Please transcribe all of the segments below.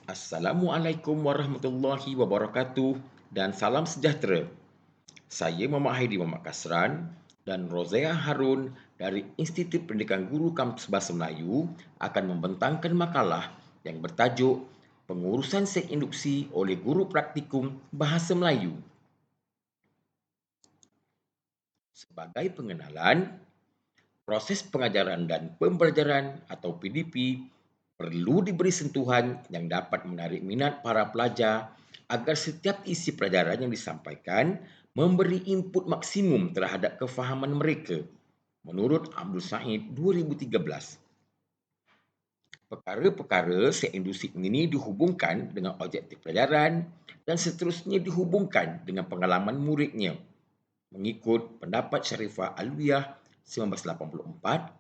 Assalamualaikum warahmatullahi wabarakatuh dan salam sejahtera. Saya Muhammad Haidi Muhammad Kasran dan Rozea Harun dari Institut Pendidikan Guru Kampus Bahasa Melayu akan membentangkan makalah yang bertajuk Pengurusan Seks Induksi oleh Guru Praktikum Bahasa Melayu. Sebagai pengenalan, proses pengajaran dan pembelajaran atau PDP perlu diberi sentuhan yang dapat menarik minat para pelajar agar setiap isi pelajaran yang disampaikan memberi input maksimum terhadap kefahaman mereka, menurut Abdul Said 2013. Perkara-perkara seks indusi ini dihubungkan dengan objektif pelajaran dan seterusnya dihubungkan dengan pengalaman muridnya, mengikut pendapat Sharifah Alwiyah 1984.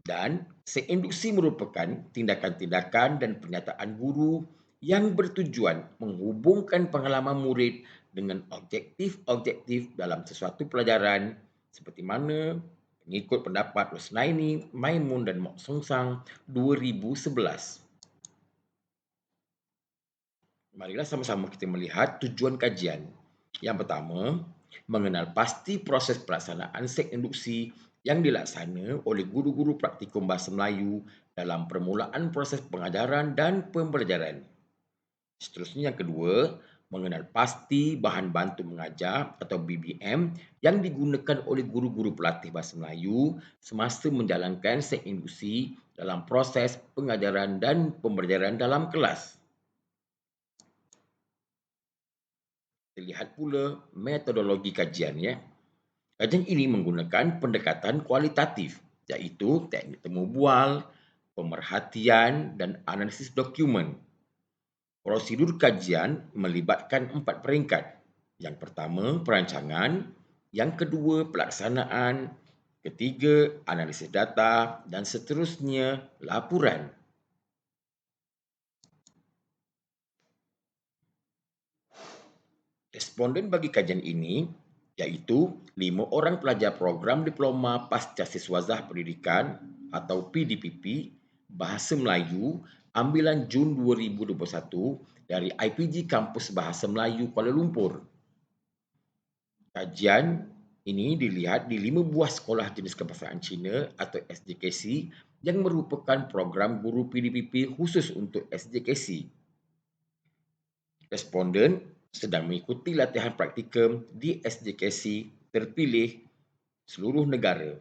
Dan seks induksi merupakan tindakan-tindakan dan pernyataan guru yang bertujuan menghubungkan pengalaman murid dengan objektif-objektif dalam sesuatu pelajaran seperti mana mengikut pendapat Rosnaini, Maimun dan Mok Song Sang 2011. Marilah sama-sama kita melihat tujuan kajian. Yang pertama, mengenal pasti proses pelaksanaan seks induksi yang dilaksana oleh guru-guru praktikum Bahasa Melayu dalam permulaan proses pengajaran dan pembelajaran. Seterusnya yang kedua, mengenal pasti bahan bantu mengajar atau BBM yang digunakan oleh guru-guru pelatih Bahasa Melayu semasa menjalankan seks induksi dalam proses pengajaran dan pembelajaran dalam kelas. Kita lihat pula metodologi kajian ya. Kajian ini menggunakan pendekatan kualitatif iaitu teknik temu bual, pemerhatian dan analisis dokumen. Prosedur kajian melibatkan 4 peringkat. Yang pertama, perancangan, yang kedua, pelaksanaan, ketiga, analisis data dan seterusnya, laporan. Responden bagi kajian ini iaitu 5 orang pelajar program Diploma Pasca Siswazah Pendidikan atau PDPP Bahasa Melayu ambilan Jun 2021 dari IPG Kampus Bahasa Melayu Kuala Lumpur. Kajian ini dilihat di 5 buah sekolah jenis kebahasaan Cina atau SJKC yang merupakan program guru PDPP khusus untuk SJKC. Responden sedang mengikuti latihan praktikum di SJKC terpilih seluruh negara.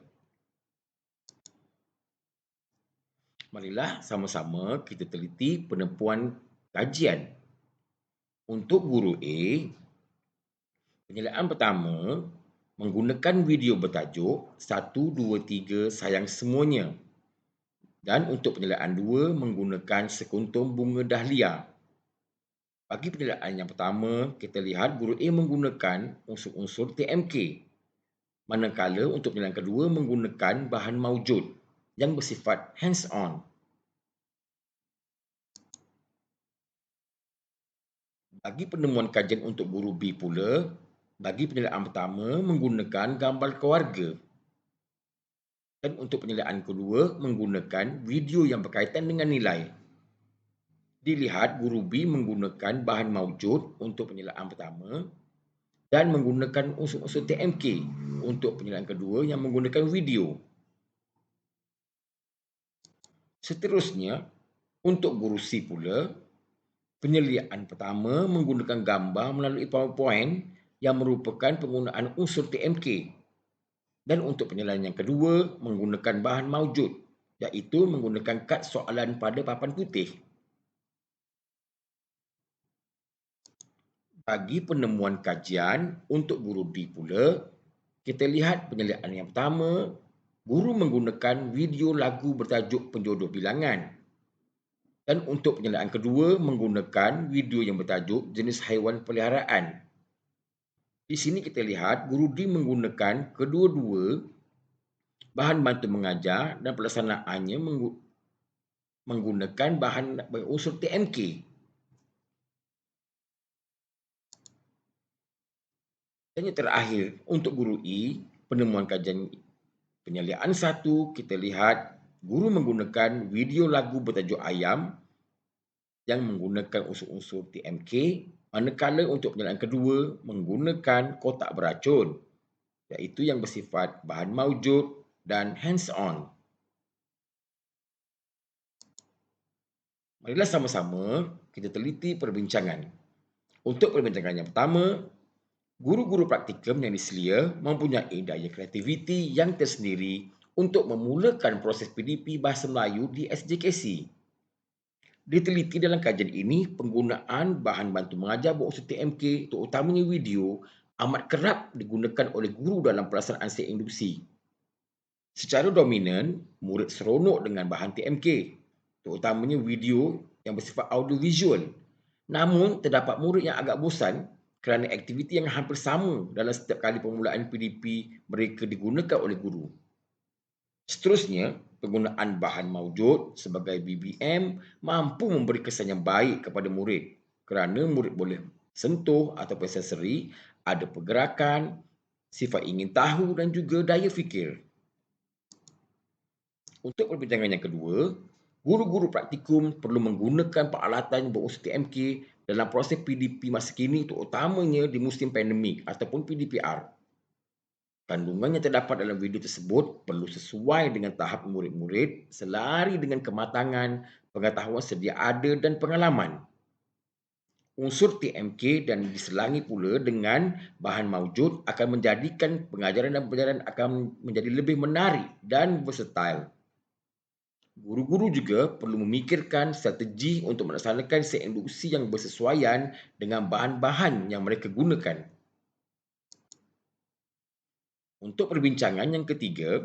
Marilah sama-sama kita teliti penempuan kajian. Untuk guru A, penilaian pertama menggunakan video bertajuk 1, 2, 3 sayang semuanya. Dan untuk penilaian 2 menggunakan sekuntum bunga dahlia. Bagi penilaian yang pertama, kita lihat guru A menggunakan unsur-unsur TMK. Manakala untuk penilaian kedua menggunakan bahan maujud yang bersifat hands-on. Bagi penemuan kajian untuk guru B pula, bagi penilaian pertama menggunakan gambar keluarga. Dan untuk penilaian kedua menggunakan video yang berkaitan dengan nilai. Dilihat guru B menggunakan bahan maujud untuk penilaian pertama dan menggunakan unsur-unsur TMK untuk penilaian kedua yang menggunakan video. Seterusnya, untuk guru C pula, penilaian pertama menggunakan gambar melalui PowerPoint yang merupakan penggunaan unsur TMK. Dan untuk penilaian yang kedua menggunakan bahan maujud, iaitu menggunakan kad soalan pada papan putih. Bagi penemuan kajian untuk guru D pula, kita lihat penilaian yang pertama, guru menggunakan video lagu bertajuk Penjodoh Bilangan. Dan untuk penilaian kedua menggunakan video yang bertajuk Jenis Haiwan Peliharaan. Di sini kita lihat guru D menggunakan kedua-dua bahan bantu mengajar dan pelaksanaannya menggunakan bahan berunsur TMK. Dan yang terakhir, untuk guru E, penemuan kajian penilaian 1, kita lihat guru menggunakan video lagu bertajuk Ayam yang menggunakan unsur-unsur TMK, manakala untuk penyalaan kedua menggunakan kotak beracun, iaitu yang bersifat bahan maujud dan hands-on. Marilah sama-sama kita teliti perbincangan. Untuk perbincangan yang pertama, guru-guru praktikum yang diselia mempunyai daya kreativiti yang tersendiri untuk memulakan proses PDP Bahasa Melayu di SJKC. Diteliti dalam kajian ini, penggunaan bahan bantu mengajar berunsur TMK, terutamanya video, amat kerap digunakan oleh guru dalam pelaksanaan sesi induksi. Secara dominan, murid seronok dengan bahan TMK, terutamanya video yang bersifat audiovisual. Namun, terdapat murid yang agak bosan kerana aktiviti yang hampir sama dalam setiap kali permulaan PDP mereka digunakan oleh guru. Seterusnya, penggunaan bahan maujud sebagai BBM mampu memberi kesan yang baik kepada murid kerana murid boleh sentuh atau aksesori, ada pergerakan, sifat ingin tahu dan juga daya fikir. Untuk perbincangan yang kedua, guru-guru praktikum perlu menggunakan peralatan berunsur TMK dalam proses PDP masa kini, terutamanya di musim pandemik ataupun PDPR. Kandungan yang terdapat dalam video tersebut perlu sesuai dengan tahap murid-murid selari dengan kematangan, pengetahuan sedia ada dan pengalaman. Unsur TMK dan diselangi pula dengan bahan maujud akan menjadikan pengajaran dan pelajaran akan menjadi lebih menarik dan versatile. Guru-guru juga perlu memikirkan strategi untuk melaksanakan sesi induksi yang bersesuaian dengan bahan-bahan yang mereka gunakan. Untuk perbincangan yang ketiga,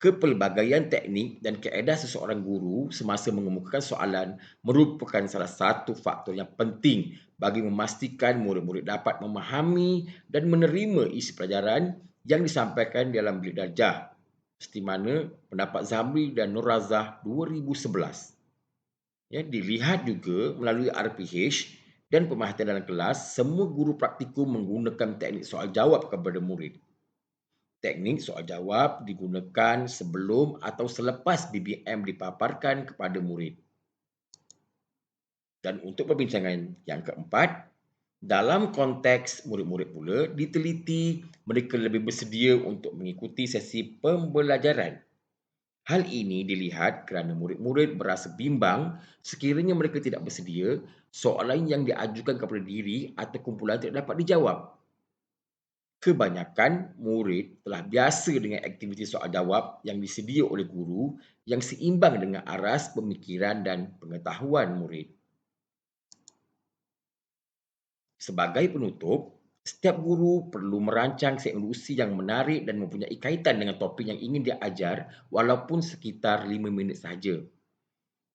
kepelbagaian teknik dan kaedah seseorang guru semasa mengemukakan soalan merupakan salah satu faktor yang penting bagi memastikan murid-murid dapat memahami dan menerima isi pelajaran yang disampaikan dalam bilik darjah, seperti mana pendapat Zamri dan Nur Razah 2011. Dilihat juga melalui RPH dan pemerhatian dalam kelas, semua guru praktikum menggunakan teknik soal jawab kepada murid. Teknik soal jawab digunakan sebelum atau selepas BBM dipaparkan kepada murid. Dan untuk perbincangan yang keempat, dalam konteks murid-murid pula, diteliti mereka lebih bersedia untuk mengikuti sesi pembelajaran. Hal ini dilihat kerana murid-murid berasa bimbang sekiranya mereka tidak bersedia, soalan yang diajukan kepada diri atau kumpulan tidak dapat dijawab. Kebanyakan murid telah biasa dengan aktiviti soal jawab yang disedia oleh guru yang seimbang dengan aras pemikiran dan pengetahuan murid. Sebagai penutup, setiap guru perlu merancang sesi induksi yang menarik dan mempunyai kaitan dengan topik yang ingin diajar walaupun sekitar 5 minit sahaja.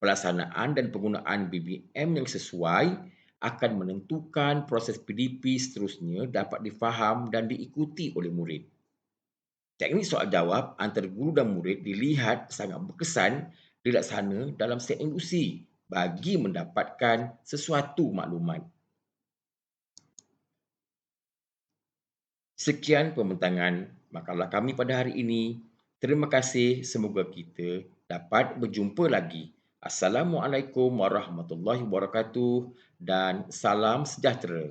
Pelaksanaan dan penggunaan BBM yang sesuai akan menentukan proses PDP seterusnya dapat difaham dan diikuti oleh murid. Teknik soal jawab antara guru dan murid dilihat sangat berkesan dilaksana dalam sesi induksi bagi mendapatkan sesuatu maklumat. Sekian pembentangan makalah kami pada hari ini. Terima kasih, semoga kita dapat berjumpa lagi. Assalamualaikum warahmatullahi wabarakatuh dan salam sejahtera.